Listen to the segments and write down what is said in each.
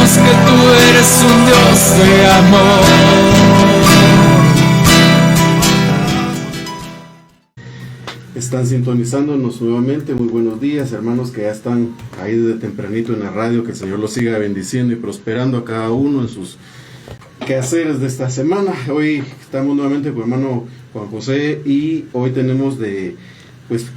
sabemos que tú eres un Dios de amor. Están sintonizándonos nuevamente. Muy buenos días, hermanos que ya están ahí desde tempranito en la radio. Que el Señor los siga bendiciendo y prosperando a cada uno en sus quehaceres de esta semana. Hoy estamos nuevamente con hermano Juan José y hoy tenemos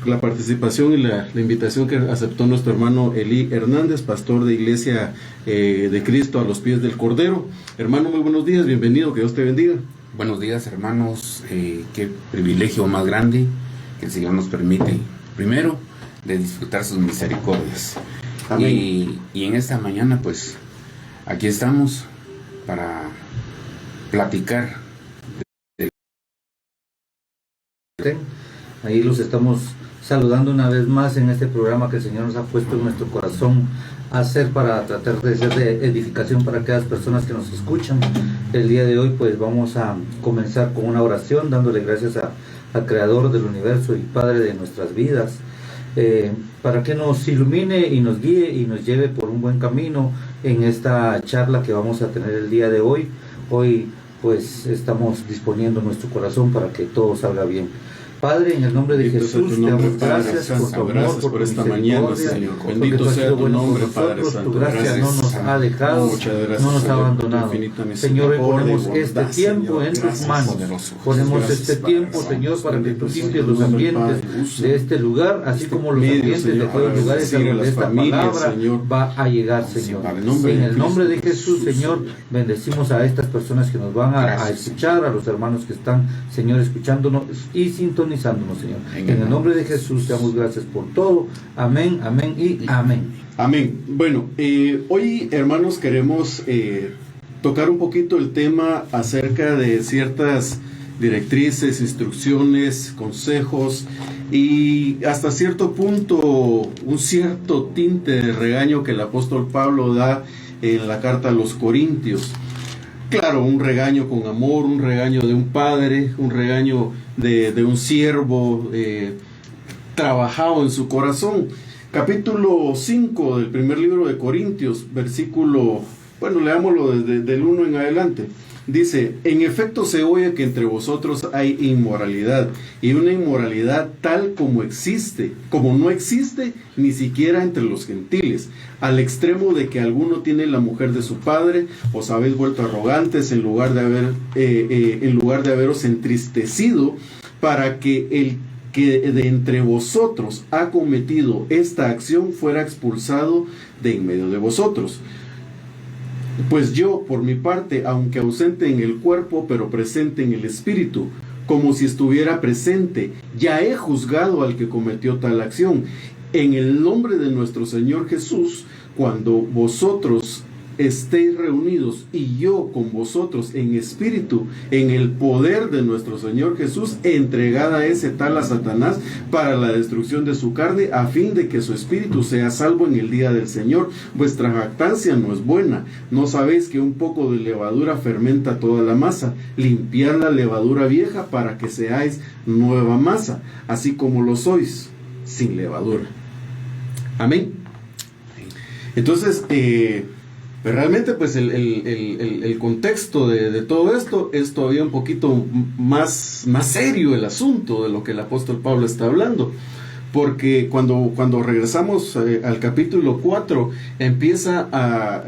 la participación y la invitación que aceptó nuestro hermano Eli Hernández, pastor de Iglesia de Cristo a los Pies del Cordero. Hermano, muy buenos días, bienvenido, que Dios te bendiga. Buenos días, hermanos, qué privilegio más grande que el Señor nos permite, primero, de disfrutar sus misericordias. Amén. Y en esta mañana, pues, aquí estamos para platicar. Ahí los estamos saludando una vez más en este programa que el Señor nos ha puesto en nuestro corazón a hacer para tratar de ser de edificación para aquellas personas que nos escuchan. El día de hoy pues vamos a comenzar con una oración dándole gracias al Creador del universo y Padre de nuestras vidas, para que nos ilumine y nos guíe y nos lleve por un buen camino en esta charla que vamos a tener el día de hoy. Hoy pues estamos disponiendo nuestro corazón para que todo salga bien. Padre, en el nombre de Jesús, te damos gracias por tu amor, por esta mañana, Señor. Bendito sea tu nombre, Padre Santo. Tu gracia no nos ha dejado, no nos ha abandonado. Señor, hoy ponemos este tiempo en tus manos. Ponemos este tiempo, Señor, para que tú limpies los ambientes de este lugar, así como los ambientes de todos los lugares a donde esta palabra va a llegar, Señor. En el nombre de Jesús, Señor, bendecimos a estas personas que nos van a escuchar, a los hermanos que están, Señor, escuchándonos y sintonizándonos, Señor. En el nombre de Jesús te damos gracias por todo. Amén, amén y amén. Amén. Bueno, hoy, hermanos, queremos tocar un poquito el tema acerca de ciertas directrices, instrucciones, consejos y hasta cierto punto un cierto tinte de regaño que el apóstol Pablo da en la carta a los Corintios. Claro, un regaño con amor, un regaño de un padre, un regaño de un siervo trabajado en su corazón. Capítulo 5 del primer libro de Corintios, versículo, leámoslo desde el 1 en adelante. Dice: en efecto se oye que entre vosotros hay inmoralidad, y una inmoralidad tal como no existe ni siquiera entre los gentiles, al extremo de que alguno tiene la mujer de su padre. Os habéis vuelto arrogantes en lugar de haberos entristecido, para que el que de entre vosotros ha cometido esta acción fuera expulsado de en medio de vosotros. Pues yo, por mi parte, aunque ausente en el cuerpo, pero presente en el espíritu, como si estuviera presente, ya he juzgado al que cometió tal acción. En el nombre de nuestro Señor Jesús, cuando vosotros estéis reunidos y yo con vosotros en espíritu, en el poder de nuestro Señor Jesús, entregad a ese tal a Satanás para la destrucción de su carne, a fin de que su espíritu sea salvo en el día del Señor. Vuestra jactancia no es buena. ¿No sabéis que un poco de levadura fermenta toda la masa? Limpiad la levadura vieja para que seáis nueva masa, así como lo sois, sin levadura. Amén. Entonces, pero realmente pues el contexto de todo esto es todavía un poquito más serio el asunto de lo que el apóstol Pablo está hablando, porque cuando regresamos al capítulo 4 empieza a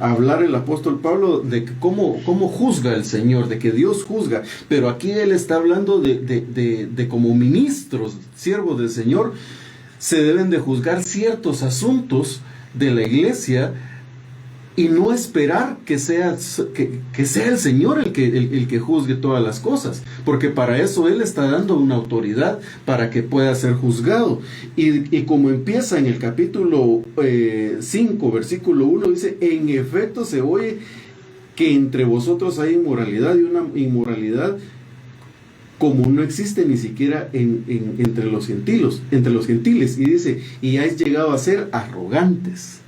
hablar el apóstol Pablo de cómo juzga el Señor, de que Dios juzga, pero aquí él está hablando de como ministros, siervos del Señor, se deben de juzgar ciertos asuntos de la iglesia y no esperar que sea el Señor el que juzgue todas las cosas, porque para eso Él está dando una autoridad para que pueda ser juzgado. Y como empieza en el capítulo 5, versículo 1, dice: en efecto se oye que entre vosotros hay inmoralidad, y una inmoralidad como no existe ni siquiera entre los gentiles, y dice: y habéis llegado a ser arrogantes.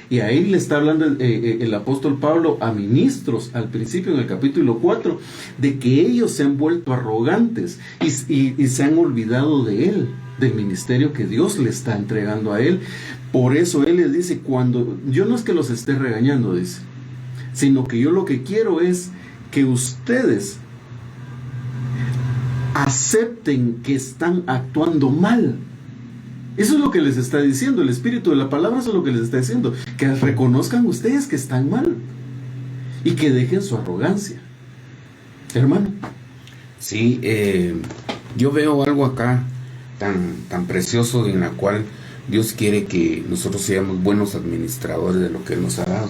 Y ahí le está hablando el apóstol Pablo a ministros al principio en el capítulo 4, de que ellos se han vuelto arrogantes y se han olvidado de él, del ministerio que Dios le está entregando a él, Por eso Él les dice, cuando yo no es que los esté regañando, dice, sino que yo lo que quiero es que ustedes acepten que están actuando mal. Eso es lo que les está diciendo el Espíritu de la Palabra, eso es lo que les está diciendo, que reconozcan ustedes que están mal y que dejen su arrogancia. Hermano. Sí, yo veo algo acá tan precioso, en la cual Dios quiere que nosotros seamos buenos administradores de lo que Él nos ha dado,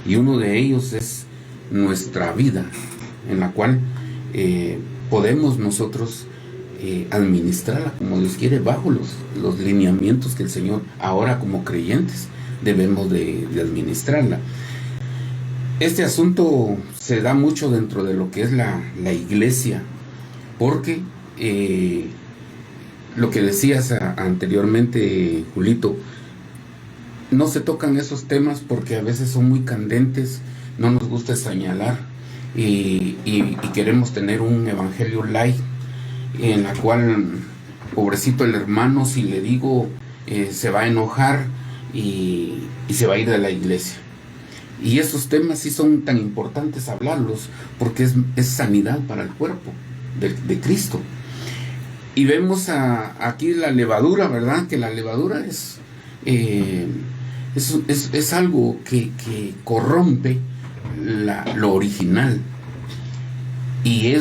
y uno de ellos es nuestra vida, en la cual podemos nosotros administrarla como Dios quiere, bajo los lineamientos que el Señor, ahora como creyentes, debemos de administrarla. Este asunto se da mucho dentro de lo que es la iglesia, porque lo que decías anteriormente, Julito, no se tocan esos temas porque a veces son muy candentes, no nos gusta señalar y queremos tener un evangelio light, en la cual, pobrecito el hermano, si le digo, se va a enojar y se va a ir de la iglesia. Y esos temas sí son tan importantes hablarlos, porque es sanidad para el cuerpo de Cristo. Y vemos aquí la levadura, ¿verdad? Que la levadura es algo que corrompe lo original. Y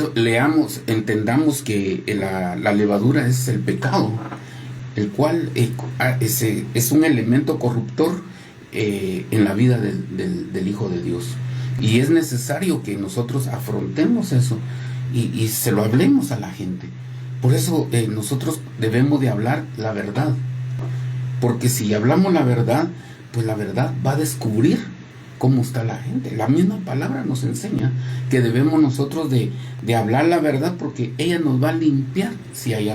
entendamos que la levadura es el pecado, el cual es un elemento corruptor en la vida del Hijo de Dios. Y es necesario que nosotros afrontemos eso y se lo hablemos a la gente. Por eso nosotros debemos de hablar la verdad, porque si hablamos la verdad, pues la verdad va a descubrir cómo está la gente. La misma palabra nos enseña que debemos nosotros de hablar la verdad, porque ella nos va a limpiar si hay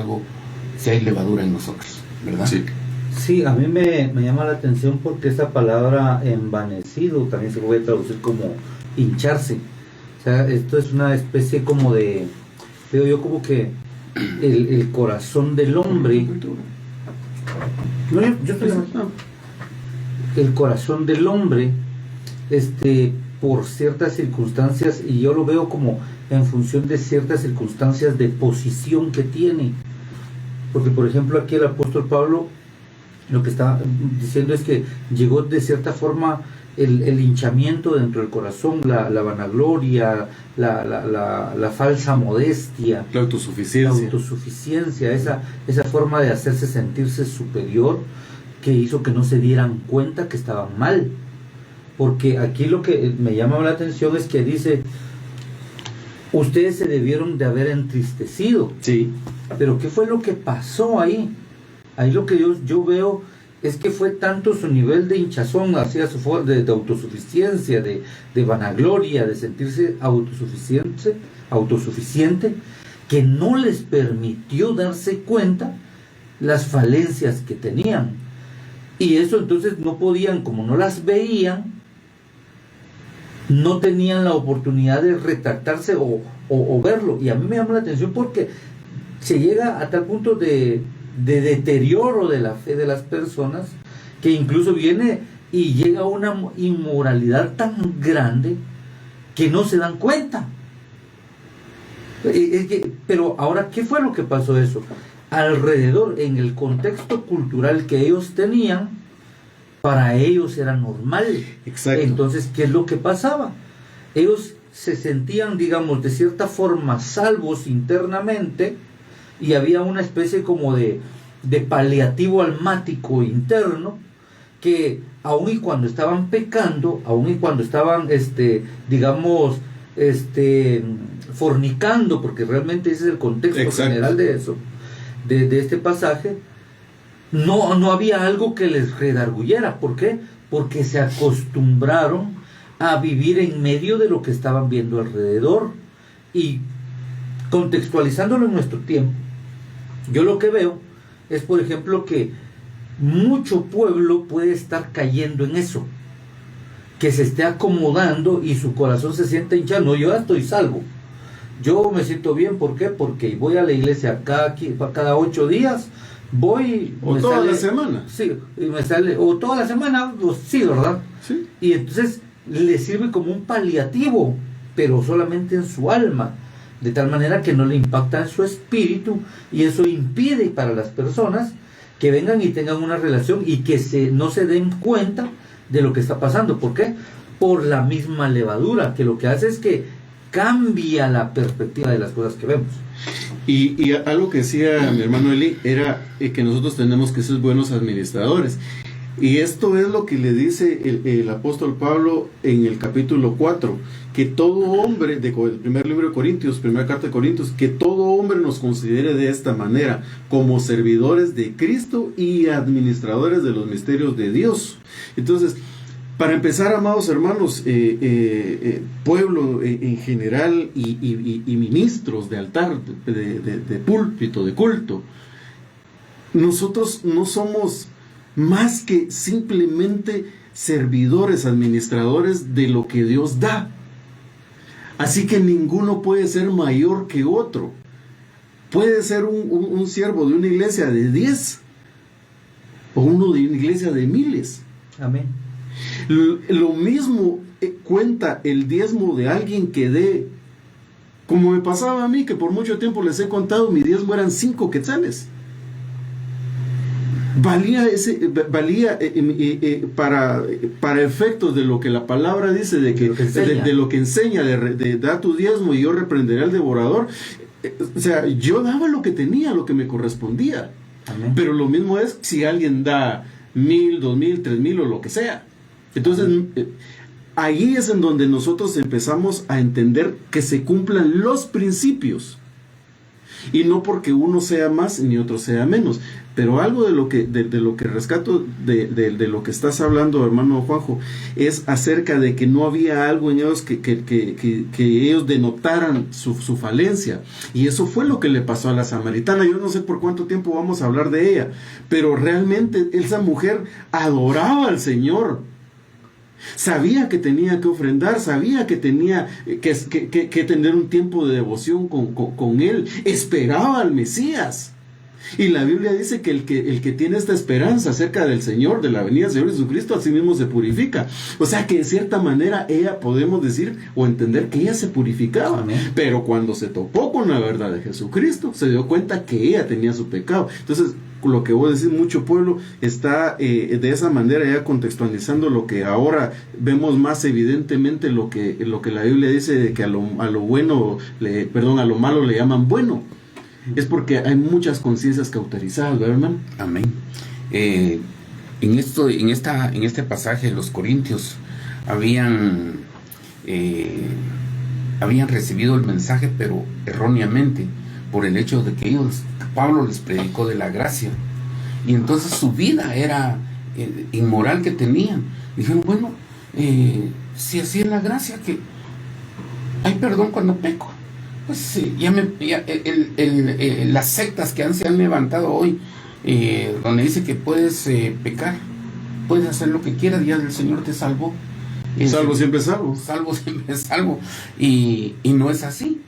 levadura en nosotros, ¿verdad? Sí. Sí, a mí me llama la atención porque esa palabra envanecido también se puede traducir como hincharse. O sea, esto es una especie como de, veo yo como que el corazón del hombre. No, yo estoy el corazón del hombre, por ciertas circunstancias, y yo lo veo como en función de ciertas circunstancias de posición que tiene. Porque, por ejemplo, aquí el apóstol Pablo lo que está diciendo es que llegó de cierta forma el hinchamiento dentro del corazón, la vanagloria, la falsa modestia, La autosuficiencia, esa forma de hacerse sentirse superior, que hizo que no se dieran cuenta que estaban mal. Porque aquí lo que me llama la atención es que dice, ustedes se debieron de haber entristecido. Sí. Pero ¿qué fue lo que pasó ahí? Ahí lo que yo veo es que fue tanto su nivel de hinchazón hacia su forma de autosuficiencia, de vanagloria, de sentirse autosuficiente, que no les permitió darse cuenta las falencias que tenían. Y eso entonces no podían, como no las veían, no tenían la oportunidad de retractarse o verlo. Y a mí me llama la atención porque se llega a tal punto de deterioro de la fe de las personas, que incluso viene y llega a una inmoralidad tan grande que no se dan cuenta. Pero ahora, ¿qué fue lo que pasó eso? Alrededor, en el contexto cultural que ellos tenían, para ellos era normal. Exacto. Entonces, ¿qué es lo que pasaba? Ellos se sentían, digamos, de cierta forma salvos internamente, y había una especie como de paliativo almático interno, que aun y cuando estaban pecando, aun y cuando estaban, fornicando, porque realmente ese es el contexto Exacto. general de eso, de este pasaje, no había algo que les redarguyera. ¿Por qué? Porque se acostumbraron a vivir en medio de lo que estaban viendo alrededor. Y contextualizándolo en nuestro tiempo, yo lo que veo es, por ejemplo, que mucho pueblo puede estar cayendo en eso, que se esté acomodando y su corazón se sienta hinchado. No, yo ya estoy salvo, yo me siento bien. ¿Por qué? Porque voy a la iglesia cada 8 días, voy... O me toda sale- la semana. Sí, y me sale, o toda la semana, pues sí, ¿verdad? Sí. Y entonces le sirve como un paliativo, pero solamente en su alma, de tal manera que no le impacta en su espíritu, y eso impide para las personas que vengan y tengan una relación y que no se den cuenta de lo que está pasando. ¿Por qué? Por la misma levadura, que lo que hace es que cambia la perspectiva de las cosas que vemos. Y algo que decía mi hermano Eli era que nosotros tenemos que ser buenos administradores. Y esto es lo que le dice el apóstol Pablo en el capítulo 4, que todo hombre, el primer libro de Corintios, primera carta de Corintios, que todo hombre nos considere de esta manera, como servidores de Cristo y administradores de los misterios de Dios. Entonces, para empezar, amados hermanos, pueblo en general y ministros de altar, de púlpito, de culto, nosotros no somos más que simplemente servidores, administradores de lo que Dios da. Así que ninguno puede ser mayor que otro. Puede ser un siervo de una iglesia de 10 o uno de una iglesia de miles. Amén. Lo mismo cuenta el diezmo de alguien que dé, como me pasaba a mí, que por mucho tiempo les he contado, mi diezmo eran 5 quetzales. Valía para efectos de lo que la palabra dice, de lo que enseña, de dar tu diezmo y yo reprenderé al devorador. O sea, yo daba lo que tenía, lo que me correspondía. Amén. Pero lo mismo es si alguien da 1,000, 2,000, 3,000 o lo que sea. Entonces, ahí es en donde nosotros empezamos a entender que se cumplan los principios. Y no porque uno sea más ni otro sea menos. Pero algo de lo que rescato de lo que estás hablando, hermano Juanjo, es acerca de que no había algo en ellos que ellos denotaran su falencia. Y eso fue lo que le pasó a la samaritana. Yo no sé por cuánto tiempo vamos a hablar de ella, pero realmente esa mujer adoraba al Señor. Sabía que tenía que ofrendar, sabía que tenía que tener un tiempo de devoción con Él, esperaba al Mesías. Y la Biblia dice que el que tiene esta esperanza acerca del Señor, de la venida del Señor Jesucristo, a sí mismo se purifica. O sea que de cierta manera ella, podemos decir o entender que ella se purificaba. Amén. Pero cuando se topó con la verdad de Jesucristo, se dio cuenta que ella tenía su pecado. Entonces, lo que voy a decir, mucho pueblo está de esa manera ya contextualizando lo que ahora vemos más evidentemente, lo que la Biblia dice de que a lo malo le llaman bueno. Es porque hay muchas conciencias cauterizadas, ¿verdad, hermano? Amén. En este pasaje de los Corintios habían recibido el mensaje, pero erróneamente, por el hecho de que Pablo les predicó de la gracia, y entonces su vida era inmoral que tenían. Dijeron, bueno, si así es la gracia, que hay perdón cuando peco. Pues sí, las sectas que se han levantado hoy, donde dice que puedes pecar, puedes hacer lo que quieras, ya el Señor te salvó. Salvo siempre salvo. Salvo siempre salvo. Y no es así,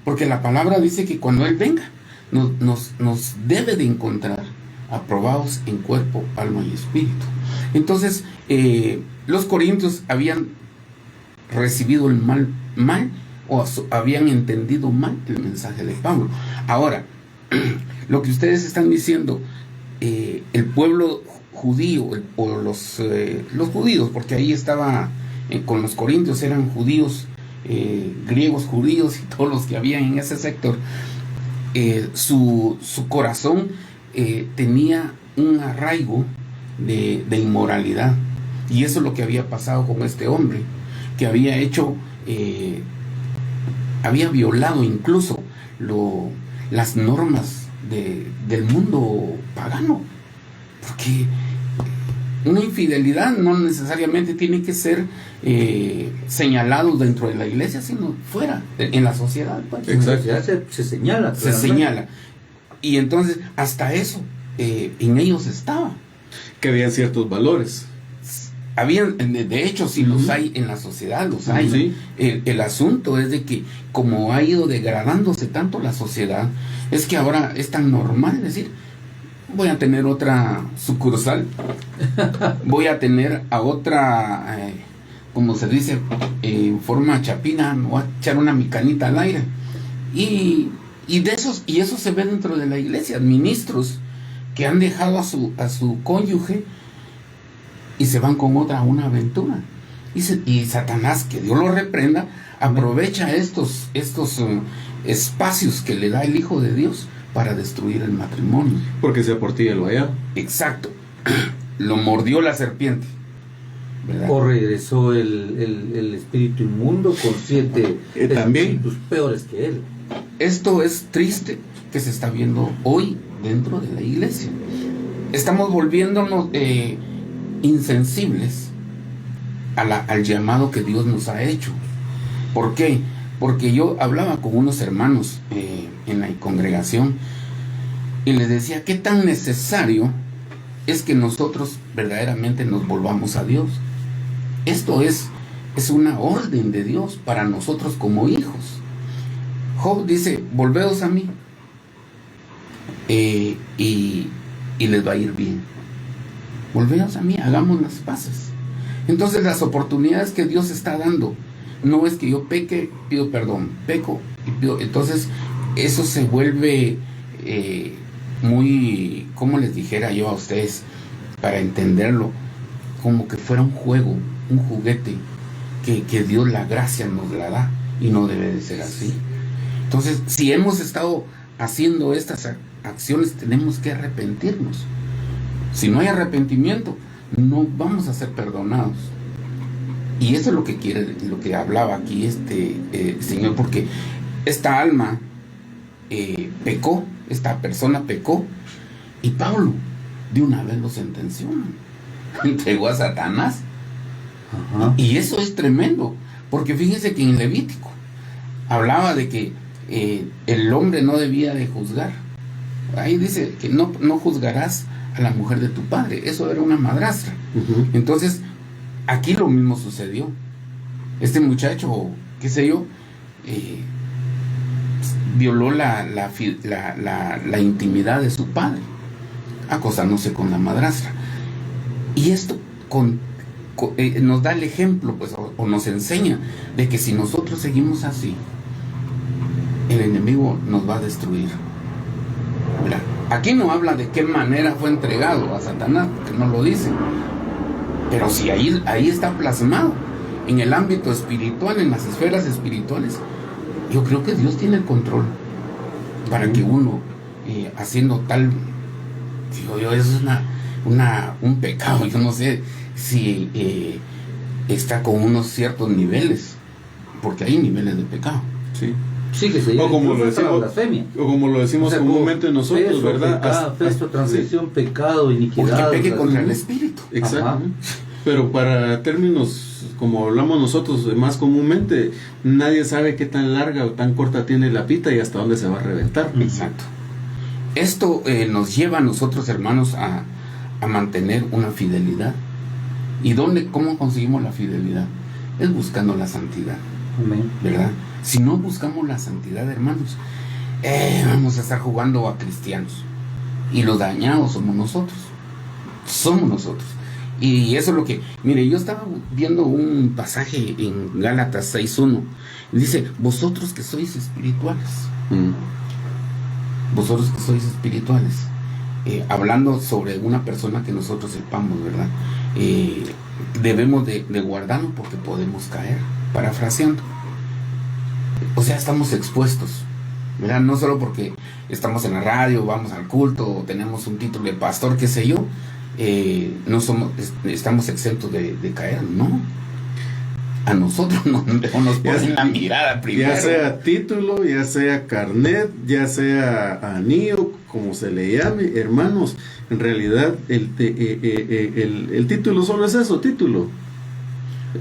porque la palabra dice que cuando Él venga, nos debe de encontrar aprobados en cuerpo, alma y espíritu. Entonces, los corintios habían recibido el mal o habían entendido mal el mensaje de Pablo. Ahora, lo que ustedes están diciendo, el pueblo judío, o los judíos, porque ahí estaba, con los corintios eran judíos, griegos judíos y todos los que habían en ese sector, su corazón tenía un arraigo de inmoralidad, y eso es lo que había pasado con este hombre, que había hecho, había violado incluso las normas del mundo pagano, porque una infidelidad no necesariamente tiene que ser señalado dentro de la iglesia, sino fuera, en la sociedad. Pues. En la sociedad se señala. Se señala. Y entonces, hasta eso, en ellos estaba. Que había ciertos valores. De hecho, sí los hay en la sociedad, los hay. Sí. El asunto es de que, como ha ido degradándose tanto la sociedad, es que ahora es tan normal decir, voy a tener otra sucursal, voy a tener a otra, como se dice, en forma chapina, me voy a echar una micanita al aire. Y eso se ve dentro de la iglesia, ministros que han dejado a su cónyuge y se van con otra a una aventura. Y Satanás, que Dios lo reprenda, aprovecha estos espacios que le da el Hijo de Dios para destruir el matrimonio. Porque se aportilla el vallado. Exacto. Lo mordió la serpiente, ¿verdad? O regresó el espíritu inmundo con 7 también espíritus peores que él. Esto es triste que se está viendo hoy dentro de la iglesia. Estamos volviéndonos insensibles al llamado que Dios nos ha hecho. ¿Por qué? Porque yo hablaba con unos hermanos en la congregación y les decía qué tan necesario es que nosotros verdaderamente nos volvamos a Dios. Esto es una orden de Dios para nosotros como hijos. Job dice, volveos a mí y les va a ir bien. Volveos a mí, hagamos las paces. Entonces las oportunidades que Dios está dando, no es que yo peque, pido perdón, peco y pido. Entonces eso se vuelve muy, como les dijera yo a ustedes, para entenderlo, como que fuera un juego, un juguete, que Dios la gracia nos la da, y no debe de ser así. Entonces, si hemos estado haciendo estas acciones, tenemos que arrepentirnos. Si no hay arrepentimiento, no vamos a ser perdonados. Y eso es lo que quiere, lo que hablaba aquí Señor, porque esta alma pecó, esta persona pecó, y Pablo de una vez lo sentenció, entregó a Satanás. Ajá. Y eso es tremendo, porque fíjense que en Levítico hablaba de que el hombre no debía de juzgar. Ahí dice que no juzgarás a la mujer de tu padre. Eso era una madrastra. Uh-huh. Entonces aquí lo mismo sucedió. Este muchacho, qué sé yo, violó la intimidad de su padre, acosándose con la madrastra. Y esto nos da el ejemplo, pues, o nos enseña de que si nosotros seguimos así, el enemigo nos va a destruir. Mira, aquí no habla de qué manera fue entregado a Satanás, porque no lo dice, pero si ahí está plasmado en el ámbito espiritual, en las esferas espirituales. Yo creo que Dios tiene el control para que uno haciendo tal, digo yo, eso es un pecado. Yo no sé si está con unos ciertos niveles, porque hay niveles de pecado. Sí. Sí, que se o como lo decimos, blasfemia. o como lo decimos, o sea, comúnmente nosotros, peso, ¿verdad? Peso, transgresión, sí. Pecado, iniquidad. Porque peque contra el espíritu. Exacto. Ajá. Pero para términos, como hablamos nosotros más comúnmente, nadie sabe qué tan larga o tan corta tiene la pita y hasta dónde se va a reventar. Exacto. Esto nos lleva a nosotros, hermanos, a mantener una fidelidad. ¿Y cómo conseguimos la fidelidad? Es buscando la santidad. Amén. ¿Verdad? Si no buscamos la santidad, hermanos, vamos a estar jugando a cristianos. Y los dañados somos nosotros. Somos nosotros. Y eso es lo que... Mire, yo estaba viendo un pasaje en Gálatas 6:1. Y dice, vosotros que sois espirituales. Vosotros que sois espirituales. Hablando sobre una persona que nosotros sepamos, ¿verdad? Debemos de guardarnos porque podemos caer. Parafraseando. O sea, estamos expuestos, ¿verdad? No solo porque estamos en la radio, vamos al culto, o tenemos un título de pastor, qué sé yo, estamos exentos de caer, ¿no? A nosotros nos ponen la mirada primero. Ya sea título, ya sea carnet, ya sea anillo, como se le llame, hermanos, en realidad el título solo es eso, título.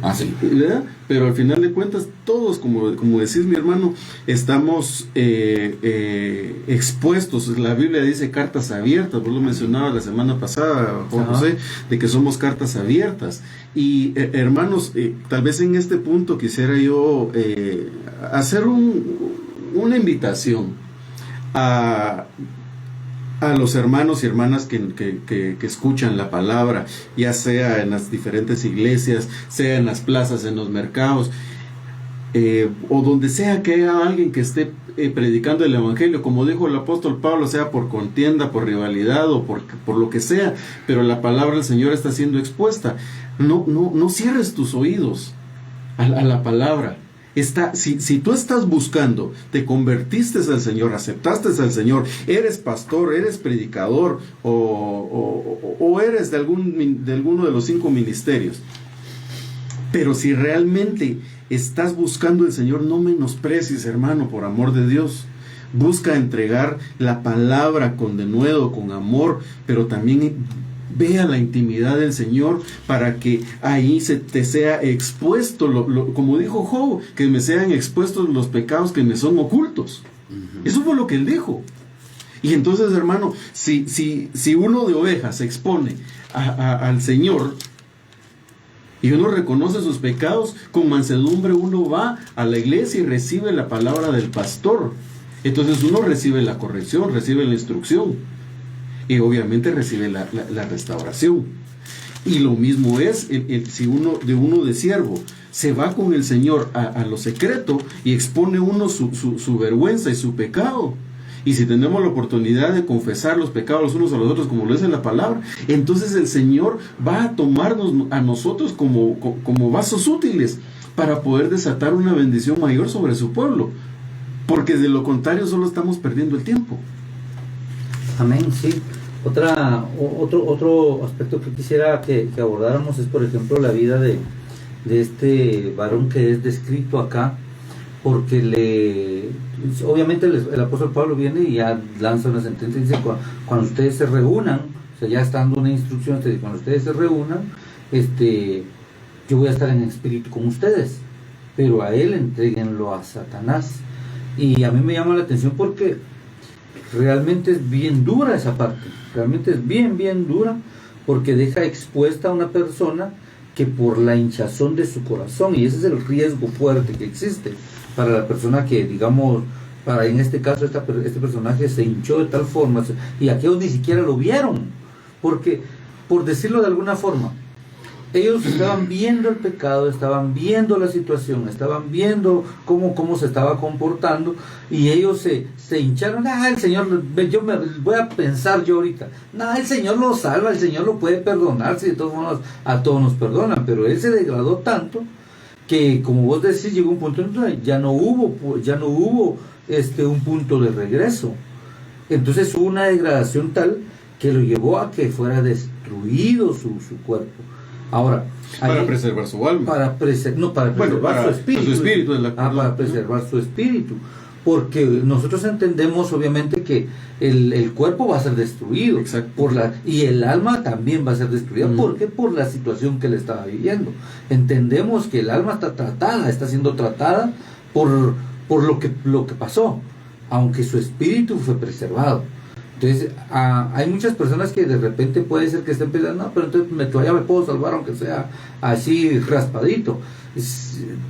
Ah, sí. ¿Verdad? Pero al final de cuentas todos, como decís mi hermano, estamos expuestos. La Biblia dice cartas abiertas, vos lo mencionabas la semana pasada, Juan José, de que somos cartas abiertas. Y hermanos, tal vez en este punto quisiera yo hacer una invitación a a los hermanos y hermanas que escuchan la palabra, ya sea en las diferentes iglesias, sea en las plazas, en los mercados, o donde sea que haya alguien que esté predicando el evangelio, como dijo el apóstol Pablo, sea por contienda, por rivalidad o por lo que sea, pero la palabra del Señor está siendo expuesta. No cierres tus oídos a la palabra. Si tú estás buscando, te convertiste al Señor, aceptaste al Señor, eres pastor, eres predicador o eres de alguno de los 5 ministerios, pero si realmente estás buscando al Señor, no menosprecies, hermano, por amor de Dios. Busca entregar la palabra con denuedo, con amor, pero también vea la intimidad del Señor para que ahí te sea expuesto, como dijo Job, que me sean expuestos los pecados que me son ocultos. Eso fue lo que él dijo. Y entonces, hermano, si uno de ovejas se expone al Señor y uno reconoce sus pecados, con mansedumbre uno va a la iglesia y recibe la palabra del pastor. Entonces uno recibe la corrección, recibe la instrucción y obviamente recibe la restauración. Y lo mismo es si uno de siervo se va con el Señor a lo secreto y expone uno su vergüenza y su pecado. Y si tenemos la oportunidad de confesar los pecados los unos a los otros, como lo dice la palabra, entonces el Señor va a tomarnos a nosotros como vasos útiles para poder desatar una bendición mayor sobre su pueblo. Porque de lo contrario solo estamos perdiendo el tiempo. Amén, sí. Otro aspecto que quisiera que abordáramos es, por ejemplo, la vida de este varón que es descrito acá, porque obviamente el apóstol Pablo viene y ya lanza una sentencia y dice: cuando ustedes se reúnan, o sea, ya está dando una instrucción, cuando ustedes se reúnan, yo voy a estar en espíritu con ustedes, pero a él entréguenlo a Satanás. Y a mí me llama la atención porque realmente es bien dura esa parte, realmente es bien dura, porque deja expuesta a una persona que por la hinchazón de su corazón, y ese es el riesgo fuerte que existe para la persona que, digamos, en este caso este personaje se hinchó de tal forma, y aquellos ni siquiera lo vieron, porque, por decirlo de alguna forma, ellos estaban viendo el pecado, estaban viendo la situación, estaban viendo cómo se estaba comportando, y ellos se hincharon. El Señor, yo me voy a pensar yo ahorita, el Señor lo salva, el Señor lo puede perdonar, si de todos modos a todos nos perdonan, pero él se degradó tanto que, como vos decís, llegó un punto en donde ya no hubo un punto de regreso. Entonces hubo una degradación tal que lo llevó a que fuera destruido su cuerpo. Ahora, para preservar su alma. Para preservar su espíritu. Para preservar su espíritu. Porque nosotros entendemos, obviamente, que el cuerpo va a ser destruido. Exacto. Y el alma también va a ser destruida. ¿Por qué? Por la situación que él estaba viviendo. Entendemos que el alma está siendo tratada por lo que pasó, aunque su espíritu fue preservado. Entonces, hay muchas personas que de repente puede ser que estén pensando: pero entonces todavía me puedo salvar aunque sea así raspadito.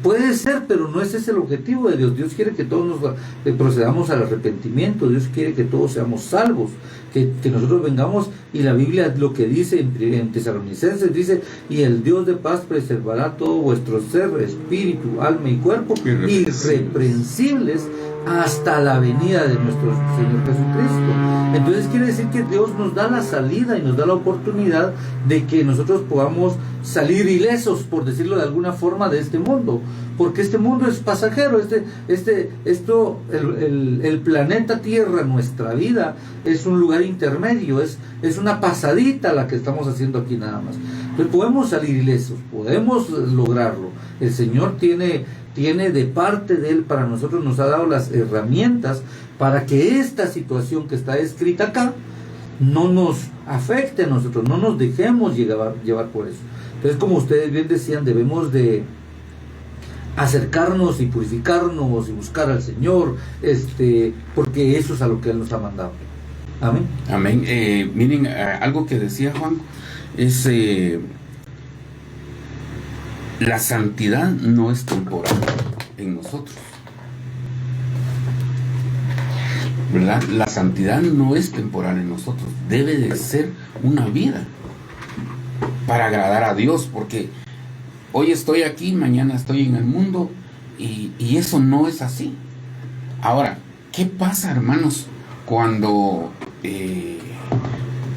Puede ser, pero no ese es el objetivo de Dios. Dios quiere que todos procedamos al arrepentimiento. Dios quiere que todos seamos salvos, que nosotros vengamos, y la Biblia lo que dice en Tesalonicenses, dice: y el Dios de paz preservará todo vuestro ser, espíritu, alma y cuerpo irreprensibles hasta la venida de nuestro Señor Jesucristo. Entonces quiere decir que Dios nos da la salida y nos da la oportunidad de que nosotros podamos salir ilesos, por decirlo de alguna forma, de este mundo, porque este mundo es pasajero. El planeta Tierra, nuestra vida, es un lugar intermedio, es una pasadita la que estamos haciendo aquí nada más. Entonces podemos salir ilesos, podemos lograrlo. El Señor tiene de parte de Él para nosotros, nos ha dado las herramientas para que esta situación que está escrita acá no nos afecte a nosotros, no nos dejemos llevar por eso. Entonces, como ustedes bien decían, debemos de acercarnos y purificarnos y buscar al Señor, porque eso es a lo que Él nos ha mandado. Amén. Amén. Miren, algo que decía Juan es: la santidad no es temporal en nosotros. ¿verdad? La santidad no es temporal en nosotros, debe de ser una vida para agradar a Dios, porque hoy estoy aquí, mañana estoy en el mundo, y eso no es así. Ahora, ¿qué pasa, hermanos, cuando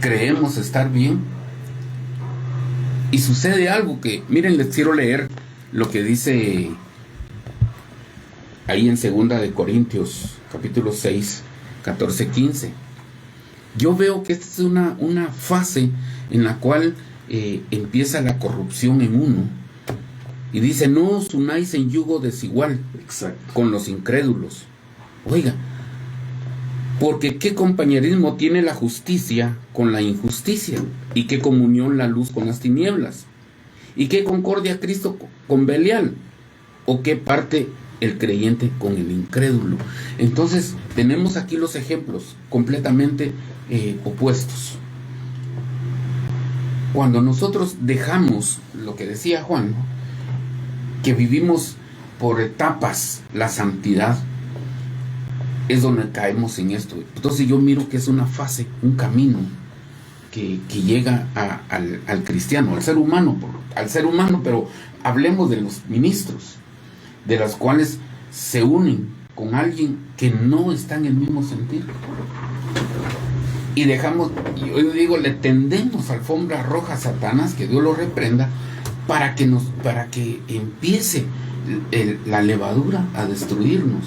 creemos estar bien y sucede algo que, miren, les quiero leer lo que dice ahí en 2 de Corintios capítulo 6, 14, 15. Yo veo que esta es una fase en la cual empieza la corrupción en uno, y dice: no os unáis en yugo desigual. Exacto. Con los incrédulos. Oiga, porque ¿qué compañerismo tiene la justicia con la injusticia? ¿Y qué comunión la luz con las tinieblas? ¿Y qué concordia Cristo con Belial? ¿O qué parte el creyente con el incrédulo? Entonces tenemos aquí los ejemplos completamente opuestos. Cuando nosotros dejamos lo que decía Juan, ¿no?, que vivimos por etapas la santidad, es donde caemos en esto. Entonces yo miro que es una fase, un camino que llega al cristiano, al ser humano, pero hablemos de los ministros, de los cuales se unen con alguien que no está en el mismo sentir, y dejamos, yo digo, le tendemos alfombra roja a Satanás, que Dios lo reprenda, para que empiece la levadura a destruirnos.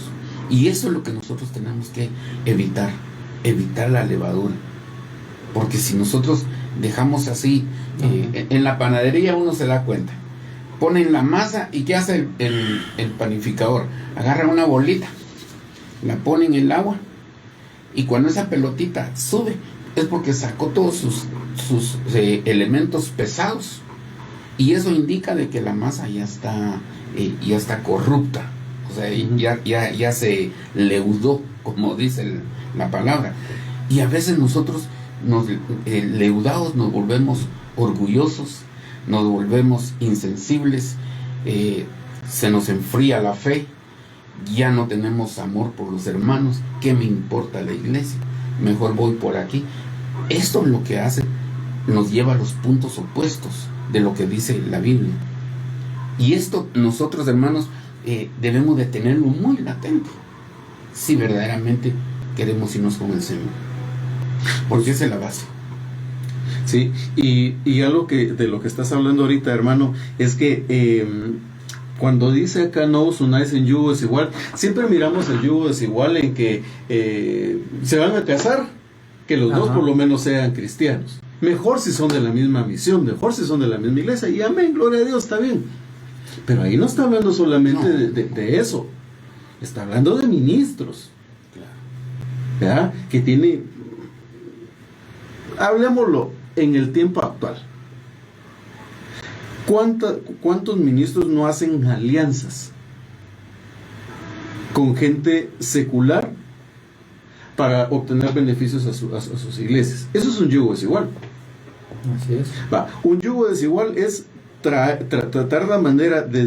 Y eso es lo que nosotros tenemos que evitar la levadura. Porque si nosotros dejamos así, en la panadería uno se da cuenta, ponen la masa, y ¿qué hace el panificador? Agarra una bolita, la pone en el agua, y cuando esa pelotita sube, es porque sacó todos sus elementos pesados, y eso indica de que la masa ya está corrupta. O sea, ya se leudó, como dice la palabra. Y a veces nosotros, leudados, nos volvemos orgullosos, nos volvemos insensibles, se nos enfría la fe, ya no tenemos amor por los hermanos. ¿Qué me importa la iglesia? Mejor voy por aquí. Esto es lo que hace, nos lleva a los puntos opuestos de lo que dice la Biblia. Y esto nosotros, hermanos, debemos de tenerlo muy latente si verdaderamente queremos irnos con el Señor, porque esa es la base. Sí, y algo de lo que estás hablando ahorita, hermano, es que cuando dice acá: no os unáis en yugo desigual, siempre miramos el yugo desigual en que se van a casar, que los dos por lo menos sean cristianos. Mejor si son de la misma misión, mejor si son de la misma iglesia, y amén, gloria a Dios, está bien. Pero ahí no está hablando solamente de eso, está hablando de ministros, ¿verdad? Que tiene, hablemoslo en el tiempo actual. ¿Cuántos ministros no hacen alianzas con gente secular para obtener beneficios a sus iglesias? Eso es un yugo desigual. Así es. Un yugo desigual es tratar la manera de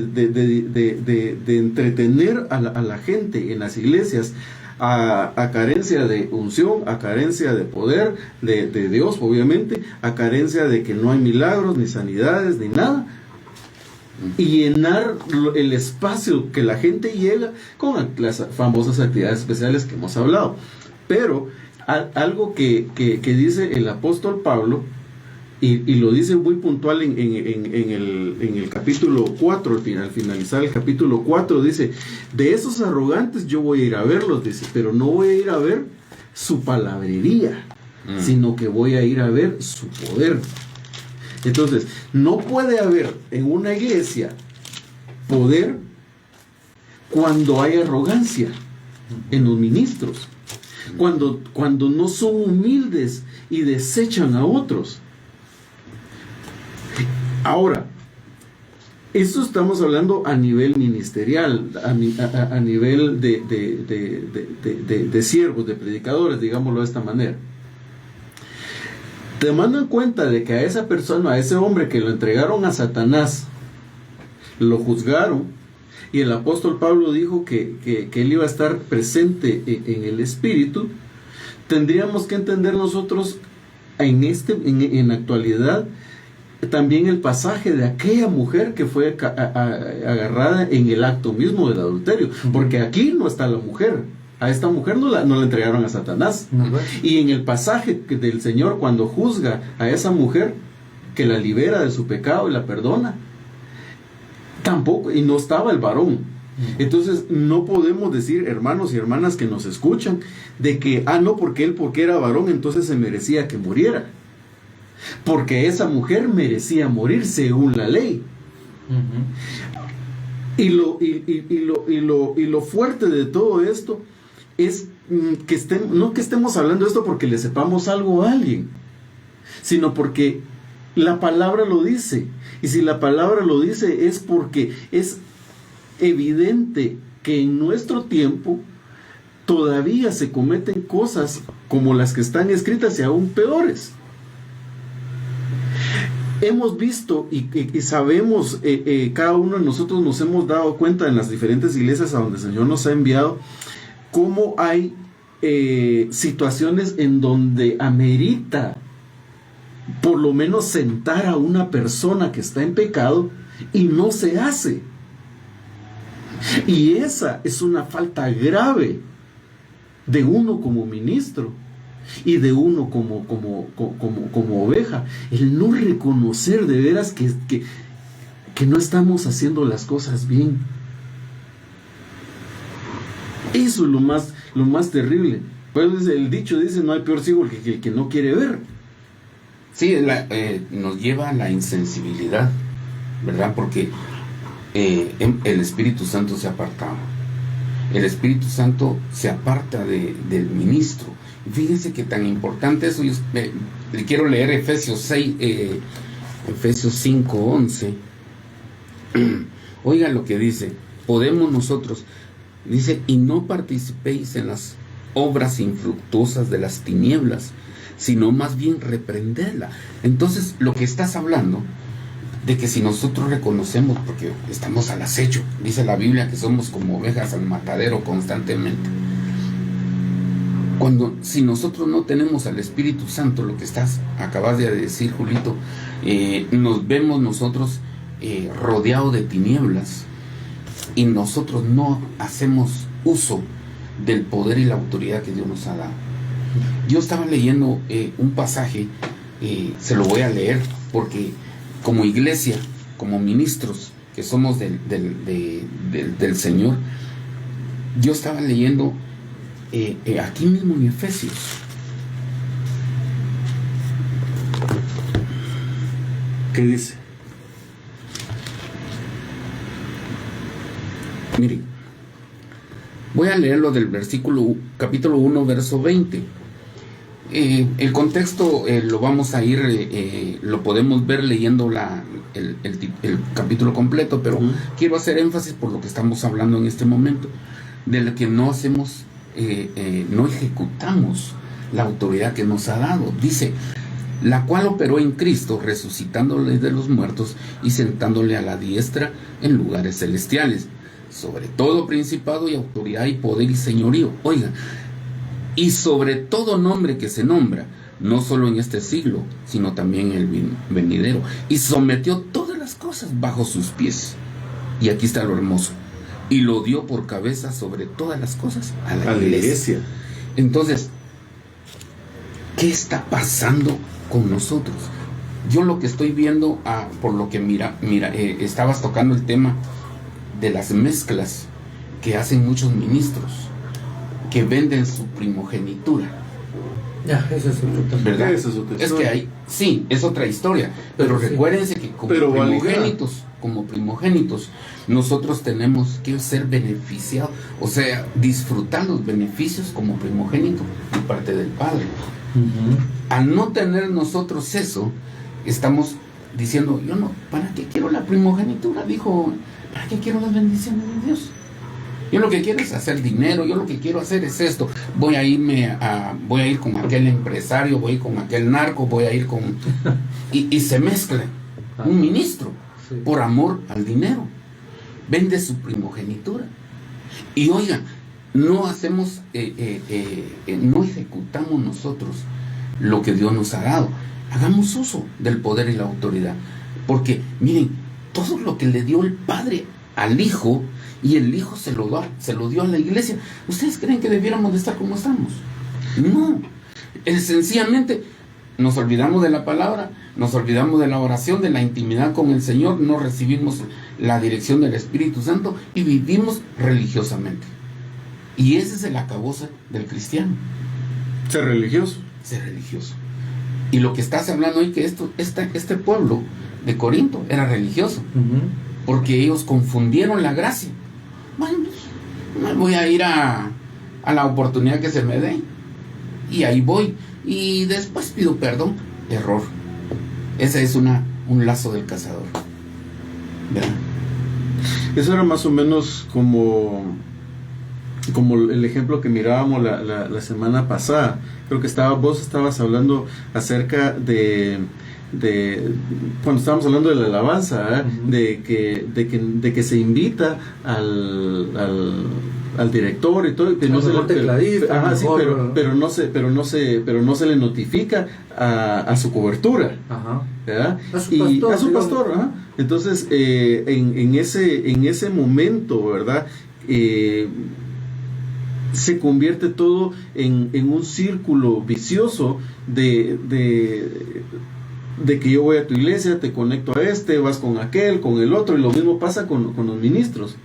entretener a la gente en las iglesias a carencia de unción, a carencia de poder de Dios, obviamente, a carencia de que no hay milagros, ni sanidades, ni nada, y llenar el espacio que la gente llega con las famosas actividades especiales que hemos hablado. Pero algo que dice el apóstol Pablo, y lo dice muy puntual en el capítulo 4, al finalizar el capítulo 4, dice: de esos arrogantes yo voy a ir a verlos, dice, pero no voy a ir a ver su palabrería, sino que voy a ir a ver su poder. Entonces, no puede haber en una iglesia poder cuando hay arrogancia en los ministros, cuando no son humildes y desechan a otros. Ahora, esto estamos hablando a nivel ministerial, a nivel de siervos, de predicadores, digámoslo de esta manera. Tomando en cuenta de que a esa persona, a ese hombre que lo entregaron a Satanás, lo juzgaron, y el apóstol Pablo dijo que él iba a estar presente en el espíritu, tendríamos que entender nosotros en la actualidad también el pasaje de aquella mujer que fue agarrada en el acto mismo del adulterio, porque aquí no está la mujer. A esta mujer no la entregaron a Satanás. Y en el pasaje del Señor, cuando juzga a esa mujer, que la libera de su pecado y la perdona, tampoco, y no estaba el varón. Entonces no podemos decir, hermanos y hermanas que nos escuchan, de que, no, porque era varón, entonces se merecía que muriera. Porque esa mujer merecía morir según la ley. Y lo fuerte de todo esto es que no que estemos hablando de esto porque le sepamos algo a alguien, sino porque la palabra lo dice. Y si la palabra lo dice es porque es evidente que en nuestro tiempo todavía se cometen cosas como las que están escritas y aún peores. Hemos visto y sabemos, cada uno de nosotros nos hemos dado cuenta en las diferentes iglesias a donde el Señor nos ha enviado, cómo hay situaciones en donde amerita por lo menos sentar a una persona que está en pecado y no se hace. Y esa es una falta grave de uno como ministro y de uno como oveja, el no reconocer de veras que no estamos haciendo las cosas bien. Eso es lo más terrible. Pues el dicho dice, no hay peor ciego que el que no quiere ver. Sí, nos lleva a la insensibilidad, ¿verdad? Porque el Espíritu Santo se ha apartado. El Espíritu Santo se aparta del ministro. Fíjense que tan importante eso. Yo le quiero leer Efesios 5:11. Oiga lo que dice. Podemos nosotros, dice, y no participéis en las obras infructuosas de las tinieblas, sino más bien reprendedla. Entonces, lo que estás hablando, de que si nosotros reconocemos, porque estamos al acecho, dice la Biblia que somos como ovejas al matadero constantemente. Si nosotros no tenemos al Espíritu Santo, lo que acabas de decir, Julito, nos vemos nosotros rodeados de tinieblas y nosotros no hacemos uso del poder y la autoridad que Dios nos ha dado. Yo estaba leyendo un pasaje, se lo voy a leer, porque como iglesia, como ministros que somos del Señor, yo estaba leyendo aquí mismo en Efesios. ¿Qué dice? Miren, voy a leerlo del capítulo 1, verso 20. El contexto lo vamos a ir, lo podemos ver leyendo el capítulo completo, pero quiero hacer énfasis por lo que estamos hablando en este momento, de lo que no hacemos, no ejecutamos la autoridad que nos ha dado. Dice, la cual operó en Cristo, resucitándole de los muertos y sentándole a la diestra en lugares celestiales, sobre todo principado y autoridad y poder y señorío. Oiga, y sobre todo nombre que se nombra, no solo en este siglo, sino también en el venidero, y sometió todas las cosas bajo sus pies. Y aquí está lo hermoso, y lo dio por cabeza sobre todas las cosas a la iglesia. Entonces, ¿qué está pasando con nosotros? Yo lo que estoy viendo, por lo que estabas tocando el tema de las mezclas que hacen muchos ministros, que venden su primogenitura. Ya, eso es otro tema. ¿Verdad? Eso es otra Es historia. que hay, sí, es otra historia, pero sí, recuérdense que como primogénitos, nosotros tenemos que ser beneficiados, o sea, disfrutar los beneficios como primogénito de parte del Padre. Al no tener nosotros eso, estamos diciendo, yo no, ¿para qué quiero la primogenitura? Dijo, ¿para qué quiero las bendiciones de Dios? Yo lo que quiero es hacer dinero, yo lo que quiero hacer es esto. Voy a ir con aquel empresario, voy a ir con aquel narco, voy a ir con... Y se mezcla un ministro por amor al dinero. Vende su primogenitura. Y oigan, no hacemos, no ejecutamos nosotros lo que Dios nos ha dado. Hagamos uso del poder y la autoridad. Porque, miren, todo lo que le dio el Padre al Hijo, y el Hijo se lo dio a la iglesia. ¿Ustedes creen que debiéramos de estar como estamos? No. Sencillamente nos olvidamos de la palabra, nos olvidamos de la oración, de la intimidad con el Señor, no recibimos la dirección del Espíritu Santo y vivimos religiosamente. Y ese es el acabose del cristiano. Ser religioso. Ser religioso. Y lo que estás hablando hoy, que este pueblo de Corinto era religioso, porque ellos confundieron la gracia. Bueno, me voy a ir a la oportunidad que se me dé, y ahí voy, y después pido perdón. Error. Ese es un lazo del cazador, ¿verdad? Eso era más o menos como el ejemplo que mirábamos la semana pasada. Creo que vos estabas hablando acerca de cuando estábamos hablando de la alabanza, de que se invita al director y todo, pero no se le notifica a su cobertura, ¿verdad? A su pastor. Entonces en ese momento, ¿verdad? Se convierte todo en un círculo vicioso de que yo voy a tu iglesia, te conecto a vas con aquel, con el otro, y lo mismo pasa con los ministros.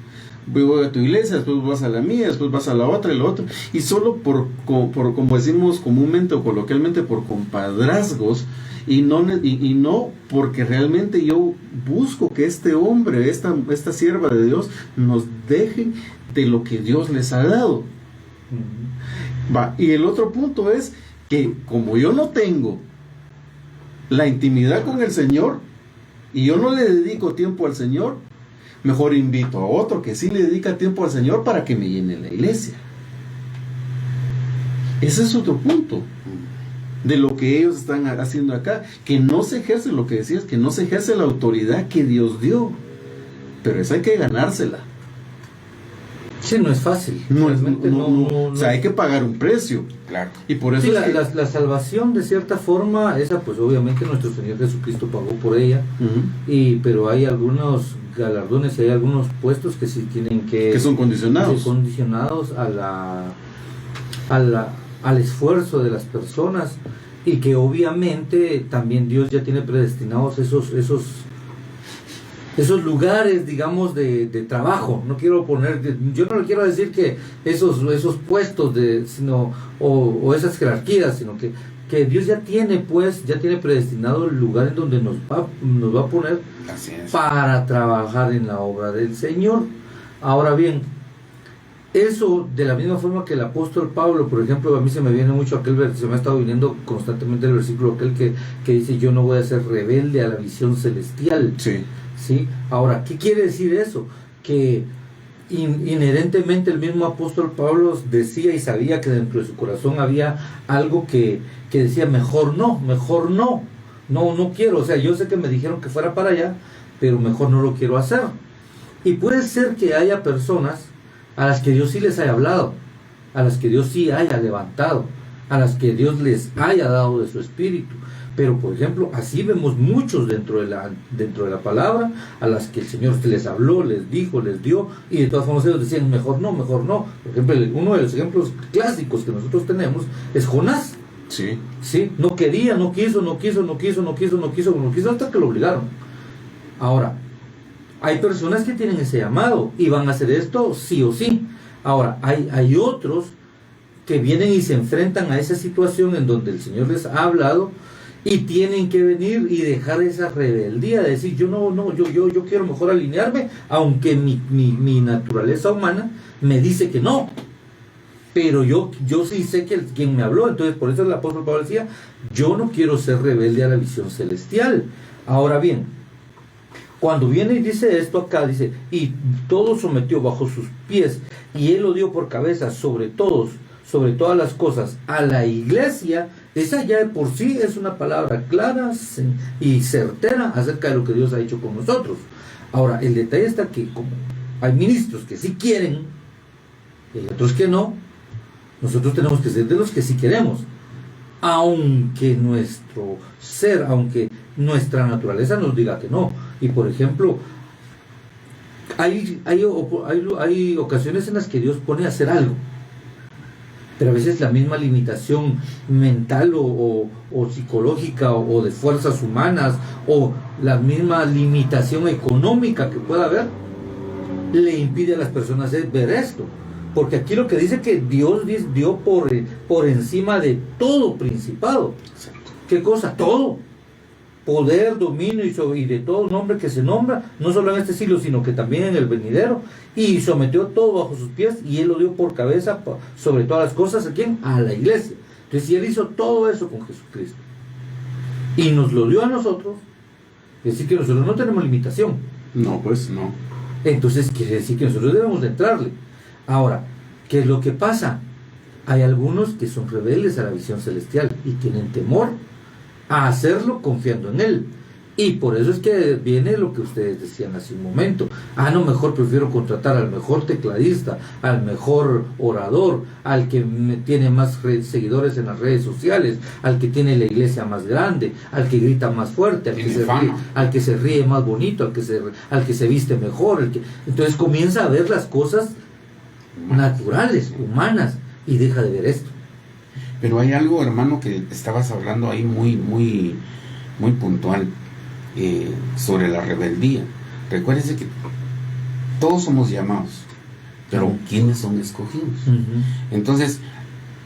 Voy a tu iglesia, después vas a la mía, después vas a la otra y la otra, y solo por como decimos comúnmente o coloquialmente, por compadrazgos, y no porque realmente yo busco que este hombre, esta sierva de Dios, nos deje de lo que Dios les ha dado. Y el otro punto es que como yo no tengo la intimidad con el Señor y yo no le dedico tiempo al Señor, mejor invito a otro que sí le dedica tiempo al Señor para que me llene la iglesia. Ese es otro punto de lo que ellos están haciendo acá, que no se ejerce, lo que decías, que no se ejerce la autoridad que Dios dio, pero eso hay que ganársela. Sí, no es fácil. O sea, hay que pagar un precio. Claro. Y por eso sí, la salvación, de cierta forma, esa pues obviamente nuestro Señor Jesucristo pagó por ella. Pero hay algunos galardones y hay algunos puestos que sí tienen que son condicionados. Condicionados al esfuerzo de las personas, y que obviamente también Dios ya tiene predestinados esos lugares, digamos, de trabajo. Yo no le quiero decir que esos puestos o esas jerarquías, sino que Dios ya tiene predestinado el lugar en donde nos va a poner para trabajar en la obra del Señor. Ahora bien, eso de la misma forma que el apóstol Pablo, por ejemplo, a mí se me viene mucho se me ha estado viniendo constantemente el versículo aquel que dice: yo no voy a ser rebelde a la visión celestial. ¿Sí? Ahora, ¿qué quiere decir eso? Que inherentemente el mismo apóstol Pablo decía y sabía que dentro de su corazón había algo que decía: mejor no quiero. O sea, yo sé que me dijeron que fuera para allá, pero mejor no lo quiero hacer. Y puede ser que haya personas a las que Dios sí les haya hablado, a las que Dios sí haya levantado, a las que Dios les haya dado de su espíritu. Pero, por ejemplo, así vemos muchos dentro de la palabra, a las que el Señor les habló, les dijo, les dio, y de todas formas ellos decían: mejor no. Por ejemplo, uno de los ejemplos clásicos que nosotros tenemos es Jonás. Sí, no quería, no quiso, hasta que lo obligaron. Ahora, hay personas que tienen ese llamado y van a hacer esto sí o sí. Ahora, hay otros que vienen y se enfrentan a esa situación en donde el Señor les ha hablado, y tienen que venir y dejar esa rebeldía de decir: yo quiero mejor alinearme, aunque mi naturaleza humana me dice que no, pero yo sí sé que quien me habló. Entonces, por eso el apóstol Pablo decía: yo no quiero ser rebelde a la visión celestial. Ahora bien, cuando viene y dice esto acá, dice: y todo sometió bajo sus pies, y él lo dio por cabeza sobre todas las cosas a la iglesia. Esa ya de por sí es una palabra clara y certera acerca de lo que Dios ha hecho con nosotros. Ahora, el detalle está que como hay ministros que sí quieren y otros que no, Nosotros tenemos que ser de los que sí queremos, aunque nuestro ser, aunque nuestra naturaleza nos diga que no. Y por ejemplo, hay ocasiones en las que Dios pone a hacer algo, pero a veces la misma limitación mental o psicológica o de fuerzas humanas o la misma limitación económica que pueda haber le impide a las personas ver esto. Porque aquí lo que dice que Dios dio por encima de todo principado. ¿Qué cosa? Todo. Poder, dominio y de todo nombre que se nombra, no solo en este siglo, sino que también en el venidero. Y sometió todo bajo sus pies y Él lo dio por cabeza sobre todas las cosas. ¿A quién? A la iglesia. Entonces, si Él hizo todo eso con Jesucristo y nos lo dio a nosotros, es decir que nosotros no tenemos limitación. No, pues no. Entonces quiere decir que nosotros debemos de entrarle. Ahora, ¿qué es lo que pasa? Hay algunos que son rebeldes a la visión celestial y tienen temor a hacerlo confiando en Él. Y por eso es que viene lo que ustedes decían hace un momento. No, mejor prefiero contratar al mejor tecladista, al mejor orador, al que tiene más seguidores en las redes sociales, al que tiene la iglesia más grande, al que grita más fuerte, al que se ríe más bonito, al que se viste mejor. Entonces comienza a ver las cosas naturales, humanas, y deja de ver esto. Pero hay algo, hermano, que estabas hablando ahí muy puntual, sobre la rebeldía. Recuérdense que todos somos llamados, pero ¿quiénes son escogidos? Entonces,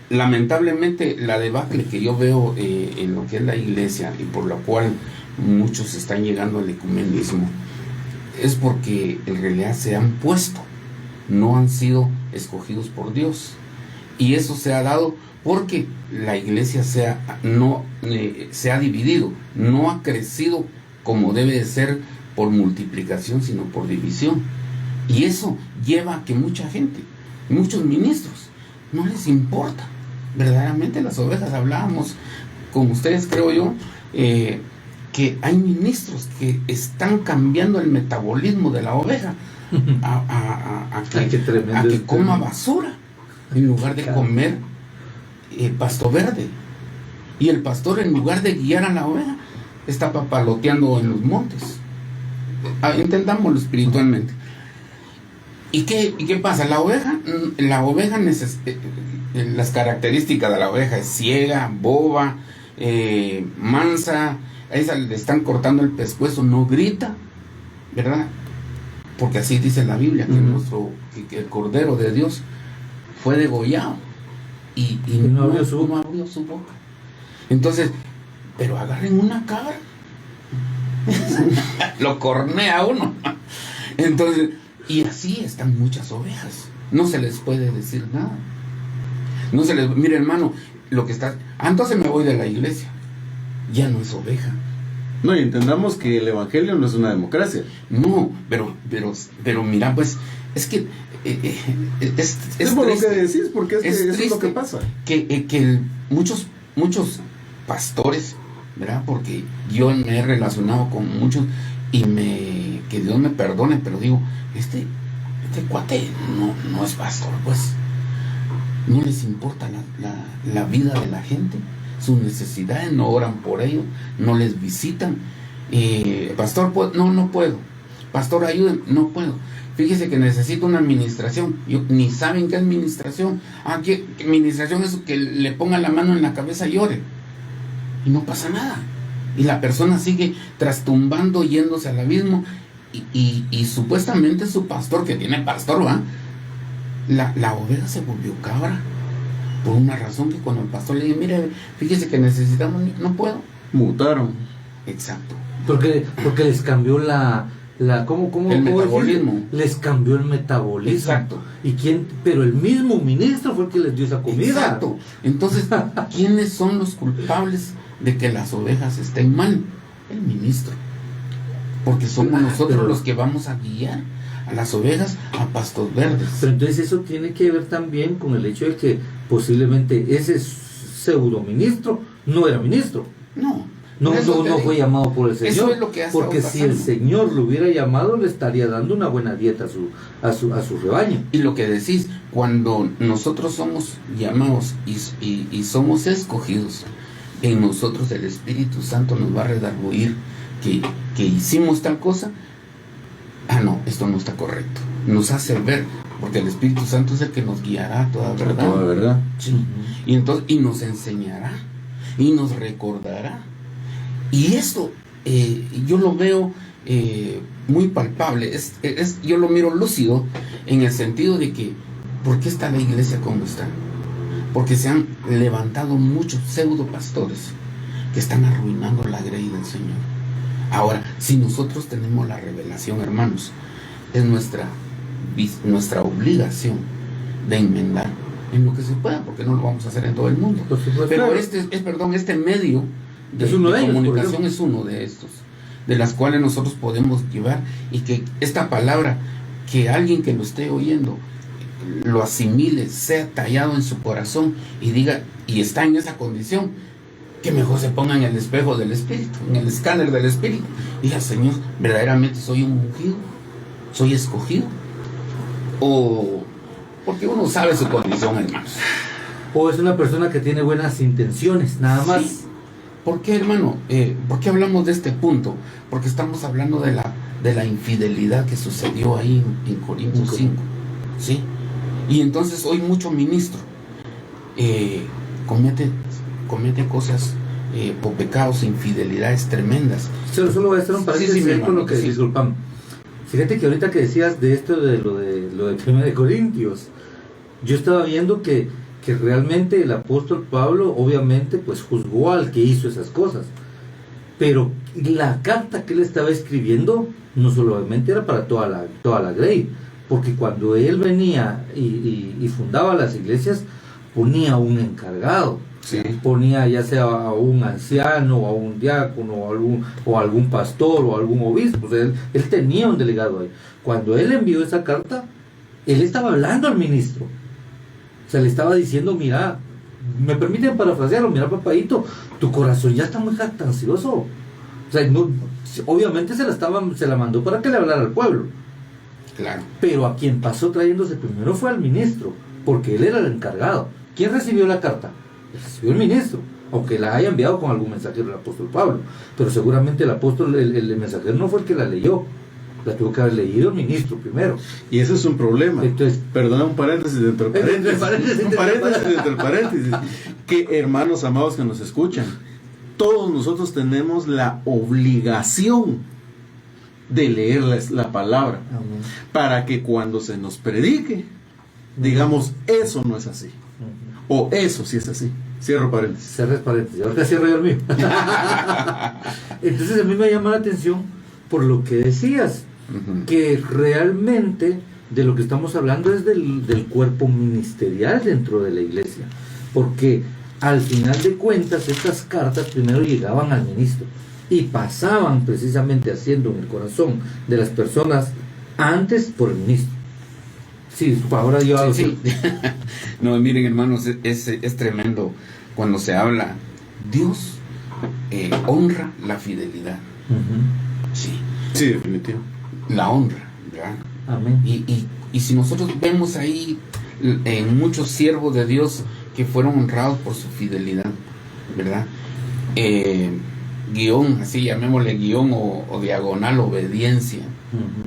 lamentablemente, la debacle que yo veo en lo que es la iglesia y por la cual muchos están llegando al ecumenismo es porque en realidad se han puesto, no han sido escogidos por Dios. Y eso se ha dado porque la iglesia se ha dividido, no ha crecido como debe de ser por multiplicación, sino por división. Y eso lleva a que mucha gente, muchos ministros, no les importa verdaderamente las ovejas. Hablábamos con ustedes, creo yo, que hay ministros que están cambiando el metabolismo de la oveja a que coma basura en lugar de comer pasto verde. Y el pastor, en lugar de guiar a la oveja, está papaloteando en los montes. Entendámoslo espiritualmente. ¿Y qué pasa? La oveja las características de la oveja es ciega, boba, mansa. A esa le están cortando el pescuezo, no grita, ¿verdad? Porque así dice la Biblia, que el Cordero de Dios fue degollado y no abrió su boca. Entonces, pero agarren una cabra, lo cornea uno. Entonces, y así están muchas ovejas. No se les puede decir nada. Mire, hermano, lo que está. Entonces me voy de la iglesia. Ya no es oveja. No, y entendamos que el evangelio no es una democracia. No, pero mira, pues, es que es por lo que decís, porque eso es lo que pasa. Que muchos pastores, ¿verdad? Porque yo me he relacionado con muchos y que Dios me perdone, pero digo, este cuate no es pastor, pues. No les importa la vida de la gente, sus necesidades, no oran por ellos, no les visitan. Pastor, no puedo. Pastor, ayúdenme, no puedo. Fíjese que necesito una administración. Ni saben qué es administración. ¿Qué administración es? Que le pongan la mano en la cabeza y ore. Y no pasa nada. Y la persona sigue trastumbando, yéndose al abismo. Y supuestamente su pastor, que tiene pastor, ¿va? La oveja se volvió cabra. Por una razón que cuando el pastor le dice, mire, fíjese que necesitamos, no puedo. Mutaron. Exacto. Porque les cambió el metabolismo. Les cambió el metabolismo. Exacto. Pero el mismo ministro fue el que les dio esa comida. Exacto. Entonces, ¿quiénes son los culpables de que las ovejas estén mal? El ministro. Porque somos nosotros los que vamos a guiar a las ovejas a pastos verdes. Pero entonces eso tiene que ver también con el hecho de que posiblemente ese pseudo ministro no era ministro. No, No fue llamado por el Señor. Eso es lo que ha estado porque si el pasando. Señor lo hubiera llamado, le estaría dando una buena dieta a su rebaño. Y lo que decís, cuando nosotros somos llamados y somos escogidos, en nosotros el Espíritu Santo nos va a redarguir que hicimos tal cosa. No, esto no está correcto. Nos hace ver, porque el Espíritu Santo es el que nos guiará a toda verdad. Toda verdad. Sí. Y entonces, y nos enseñará, y nos recordará. Y esto yo lo veo muy palpable. Yo lo miro lúcido en el sentido de que, ¿por qué está la iglesia como está? Porque se han levantado muchos pseudo pastores que están arruinando la grey del Señor. Ahora, si nosotros tenemos la revelación, hermanos, es nuestra obligación de enmendar en lo que se pueda, porque no lo vamos a hacer en todo el mundo. Pero este medio de comunicación es uno de estos, de las cuales nosotros podemos llevar, y que esta palabra, que alguien que lo esté oyendo lo asimile, sea tallado en su corazón y diga, y está en esa condición, que mejor se ponga en el espejo del Espíritu, en el escáner del Espíritu, y diga: Señor, verdaderamente soy un ungido, soy escogido, o porque uno sabe su condición, hermanos. O es una persona que tiene buenas intenciones, nada más. Sí. ¿Por qué, hermano? ¿Por qué hablamos de este punto? Porque estamos hablando de la infidelidad que sucedió ahí en Corintios 5, ¿sí? Y entonces hoy mucho ministro comete cosas o pecados, infidelidades tremendas. Solo voy a hacer un paréntesis Sí, con lo que disculpan. Fíjate que ahorita que decías de esto de lo de 1 Corintios, yo estaba viendo que realmente el apóstol Pablo obviamente pues juzgó al que hizo esas cosas, pero la carta que él estaba escribiendo no solamente era para toda la grey, porque cuando él venía y fundaba las iglesias, ponía un encargado. Sí. Ponía ya sea a un anciano, o a un diácono, o algún pastor, o algún obispo. O sea, él tenía un delegado ahí. Cuando él envió esa carta, él estaba hablando al ministro. O sea, le estaba diciendo: mira, me permiten parafrasearlo, mira, papadito, tu corazón ya está muy jactancioso. O sea, obviamente se la mandó para que le hablara al pueblo. Claro. Pero a quien pasó trayéndose primero fue al ministro, porque él era el encargado. ¿Quién recibió la carta? Recibió el ministro, aunque la haya enviado con algún mensajero del apóstol Pablo, pero seguramente el mensajero no fue el que la leyó, la tuvo que haber leído el ministro primero. Y ese es un problema. Entonces, perdona, un paréntesis dentro del paréntesis. Un paréntesis dentro del paréntesis. Que, hermanos amados que nos escuchan, todos nosotros tenemos la obligación de leer la palabra, amén, para que cuando se nos predique digamos: eso no es así, o eso sí es así. Cierro paréntesis. Cerres paréntesis. Ahorita cierro yo el mío. Entonces a mí me llama la atención por lo que decías, que realmente de lo que estamos hablando es del cuerpo ministerial dentro de la iglesia, porque al final de cuentas estas cartas primero llegaban al ministro y pasaban precisamente haciendo en el corazón de las personas antes por el ministro. Sí, ahora yo... Sí. No, miren, hermanos, es tremendo cuando se habla. Dios honra la fidelidad. Sí, definitivo. La honra, ¿verdad? Amén. Y si nosotros vemos ahí en muchos siervos de Dios que fueron honrados por su fidelidad, ¿verdad? Guión, así llamémosle guión o diagonal obediencia,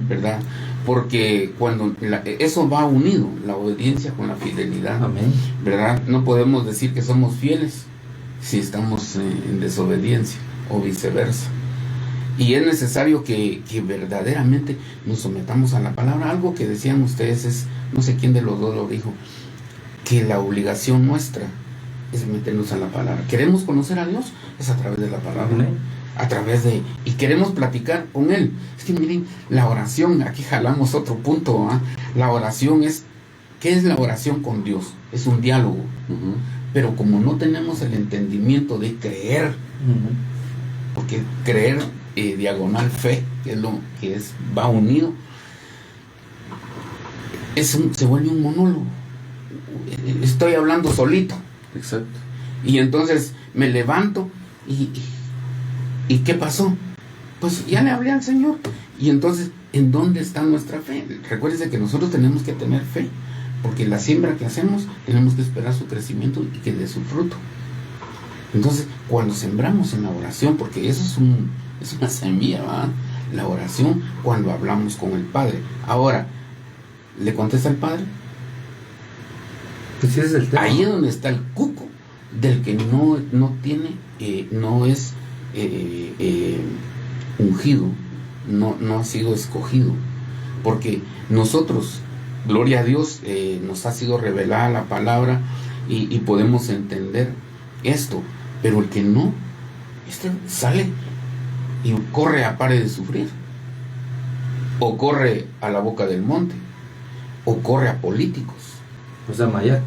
¿verdad? Porque cuando eso va unido, la obediencia con la fidelidad, amén, ¿verdad? No podemos decir que somos fieles si estamos en desobediencia o viceversa. Y es necesario que verdaderamente nos sometamos a la palabra. Algo que decían ustedes es, no sé quién de los dos lo dijo, que la obligación nuestra es meternos a la palabra. ¿Queremos conocer a Dios? Es a través de la palabra. amén. A través de... Y queremos platicar con Él. Es que miren, la oración, aquí jalamos otro punto, ¿eh? La oración es... ¿Qué es la oración con Dios? Es un diálogo. Pero como no tenemos el entendimiento de creer, porque creer diagonal fe, que es lo que va unido, se vuelve un monólogo. Estoy hablando solito. Exacto. Y entonces me levanto ¿Y qué pasó? Pues ya le hablé al Señor. Y entonces, ¿en dónde está nuestra fe? Recuérdense que nosotros tenemos que tener fe, porque la siembra que hacemos tenemos que esperar su crecimiento y que dé su fruto. Entonces, cuando sembramos en la oración, porque eso es una semilla, ¿verdad? La oración, cuando hablamos con el Padre. Ahora, ¿le contesta el Padre? Pues sí, es el tema. Ahí es donde está el cuco del que no tiene, no es ungido, no ha sido escogido, porque nosotros, gloria a Dios, nos ha sido revelada la palabra y podemos entender esto, pero el que no, sale y corre a pare de sufrir, o corre a la boca del monte, o corre a políticos. O sea, Mayac.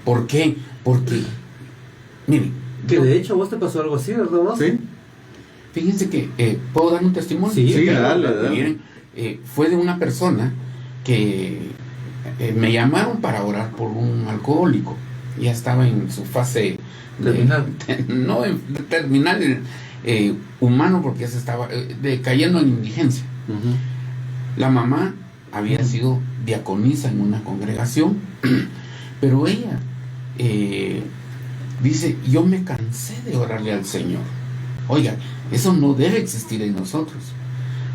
¿Por qué? Porque, miren, Que de hecho a vos te pasó algo así, ¿verdad vos? Sí. fíjense que, ¿puedo dar un testimonio? Sí, dale. Miren, fue de una persona que me llamaron para orar por un alcohólico. Ya estaba en su fase terminal. Terminal humano, porque ya se estaba cayendo en indigencia. Uh-huh. La mamá había sido diaconisa en una congregación, pero ella dice, yo me cansé de orarle al Señor. Oiga, eso no debe existir en nosotros,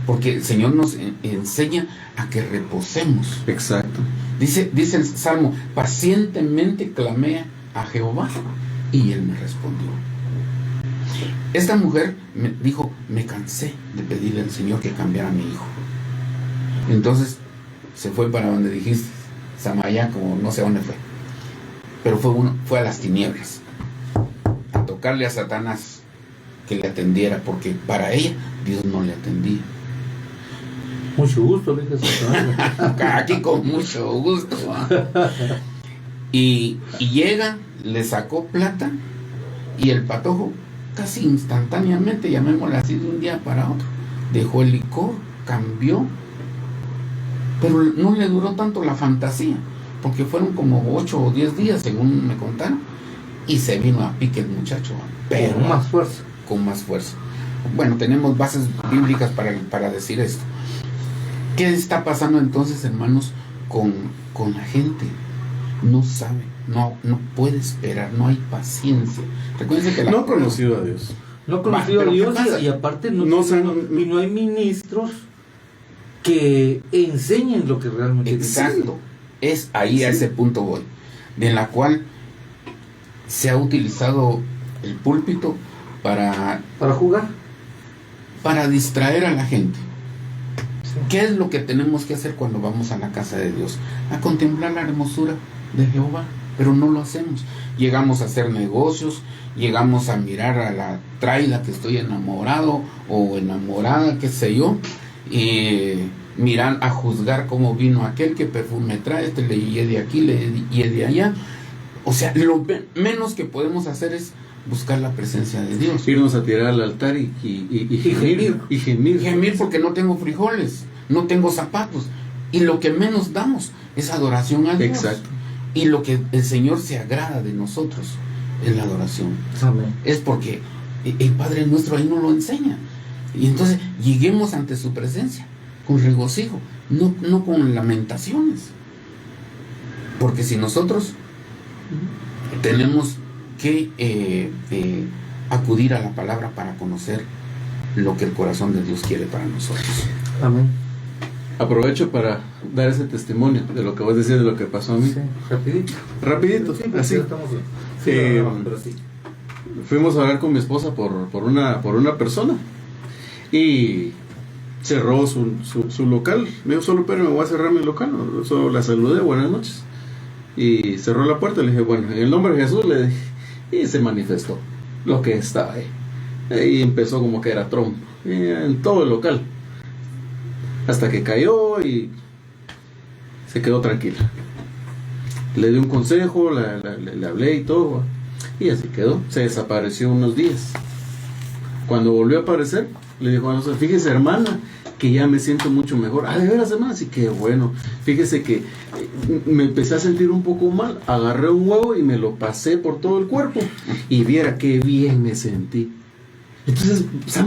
porque el Señor nos enseña a que reposemos. Exacto. Dice el Salmo, pacientemente clamé a Jehová y Él me respondió. Esta mujer me dijo, me cansé de pedirle al Señor que cambiara a mi hijo. Entonces se fue para donde dijiste, Samaya, como no sé dónde fue, pero fue a las tinieblas, a tocarle a Satanás que le atendiera, porque para ella Dios no le atendía. Mucho gusto, le dije Satanás. Aquí con mucho gusto. Y llega, le sacó plata, y el patojo casi instantáneamente, llamémosle así, de un día para otro, dejó el licor, cambió, pero no le duró tanto la fantasía, porque fueron como 8 o 10 días según me contaron, y se vino a pique el muchacho, pero Con más fuerza. con más fuerza. Bueno, tenemos bases bíblicas para decir esto. ¿Qué está pasando entonces, hermanos, con la gente? No sabe, no puede esperar, no hay paciencia. Recuerden que No ha conocido a Dios. No ha conocido a pero ¿qué Dios pasa? y aparte no hay ministros que enseñen lo que realmente Exacto. Es ahí, a ese punto voy. De la cual se ha utilizado el púlpito para jugar. para distraer a la gente. Sí. ¿Qué es lo que tenemos que hacer cuando vamos a la casa de Dios? A contemplar la hermosura de Jehová, pero no lo hacemos. Llegamos a hacer negocios, llegamos a mirar a la traila que estoy enamorado o enamorada, qué sé yo, miran a juzgar cómo vino aquel, qué perfume trae, este le de aquí, le de allá. O sea, lo menos que podemos hacer es buscar la presencia de Dios. Irnos a tirar al altar y gemir. Y gemir. Gemir porque no tengo frijoles, no tengo zapatos. Y lo que menos damos es adoración a Dios. Exacto. Y lo que el Señor se agrada de nosotros es la adoración. Amén. Es porque el Padre nuestro ahí nos lo enseña. Y entonces lleguemos ante su presencia con regocijo, no con lamentaciones. Porque si nosotros tenemos que acudir a la palabra para conocer lo que el corazón de Dios quiere para nosotros. Amén. Aprovecho para dar ese testimonio de lo que vos decías, de lo que pasó a mí. Sí, rapidito. Rapidito, Sí, así. estamos bien. Sí, pero sí. Fuimos a hablar con mi esposa por una persona y cerró su local. Me dijo, solo pero me voy a cerrar mi local. Solo la saludé, buenas noches. Y cerró la puerta. Le dije, bueno, en el nombre de Jesús, le dije. Y se manifestó lo que estaba ahí. Y empezó como que era Trump en todo el local. Hasta que cayó y se quedó tranquila. Le di un consejo, le hablé y todo. Y así quedó. Se desapareció unos días. Cuando volvió a aparecer, le dijo, no sé, fíjese hermana, que ya me siento mucho mejor. Ah, de veras hermana, sí que bueno. Fíjese que me empecé a sentir un poco mal. Agarré un huevo y me lo pasé por todo el cuerpo. Y viera qué bien me sentí. Entonces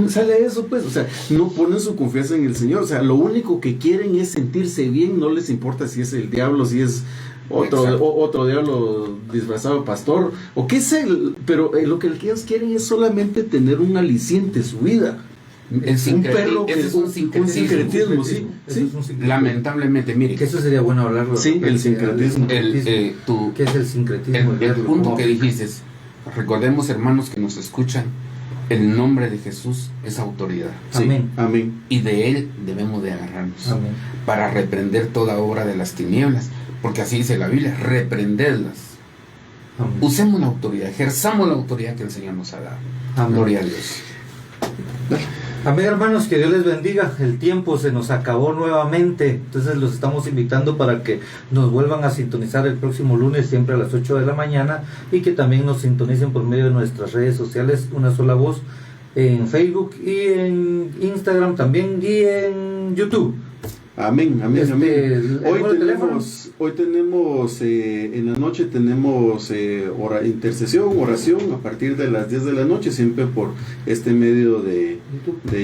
sale eso, pues, o sea, no ponen su confianza en el Señor, o sea, lo único que quieren es sentirse bien, no les importa si es el diablo, si es otro diablo disfrazado de pastor, o qué es pero lo que ellos quieren es solamente tener un aliciente en su vida. Es un perro que es un sincretismo, sí. Lamentablemente, mire. Que eso sería bueno hablarlo. Sí, el sincretismo. ¿Qué es el sincretismo? El punto que dijiste, recordemos, hermanos que nos escuchan, el nombre de Jesús es autoridad. Sí, Amén. Amén. Y de él debemos de agarrarnos. Amén. Para reprender toda obra de las tinieblas, porque así dice la Biblia, reprenderlas. Amén. Usemos la autoridad, ejerzamos la autoridad que el Señor nos ha dado. Amén. Gloria a Dios. Amén, hermanos, que Dios les bendiga. El tiempo se nos acabó nuevamente, entonces los estamos invitando para que nos vuelvan a sintonizar el próximo lunes, siempre a las 8 de la mañana, y que también nos sintonicen por medio de nuestras redes sociales, Una Sola Voz, en Facebook y en Instagram también, y en YouTube. Amén, amén, amén. Hoy tenemos en la noche tenemos intercesión, oración a partir de las 10 de la noche, siempre por este medio de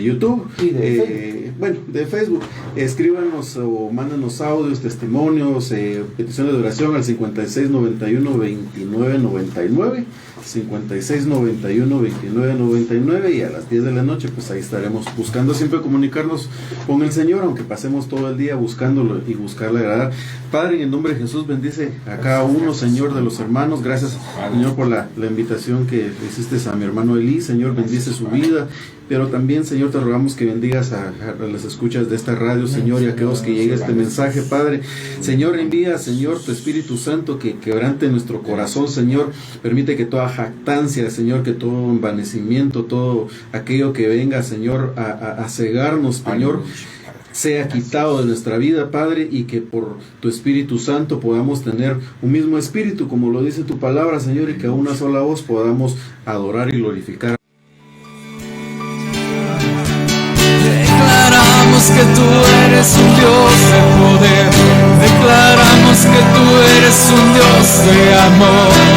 YouTube. Y de de Facebook. Escríbanos o mándanos audios, testimonios, peticiones de oración al 5691-2999. 5691-2999, y a las 10 de la noche pues ahí estaremos buscando siempre comunicarnos con el Señor, aunque pasemos todo el día buscándolo y buscarle agradar. Padre, en el nombre de Jesús, bendice a cada uno, Señor, de los hermanos. Gracias, Señor, por la invitación que le hiciste a mi hermano Elí. Señor, bendice su vida, pero también, Señor, te rogamos que bendigas a las escuchas de esta radio, Señor, y a aquellos que llegue este mensaje, Padre. Señor, envía, Señor, tu Espíritu Santo que quebrante nuestro corazón, Señor. Permite que toda jactancia, Señor, que todo envanecimiento, todo aquello que venga, Señor, a cegarnos, Señor, sea quitado de nuestra vida, Padre, y que por tu Espíritu Santo podamos tener un mismo espíritu, como lo dice tu palabra, Señor, y que a una sola voz podamos adorar y glorificar. Declaramos que tú eres un Dios de poder, declaramos que tú eres un Dios de amor.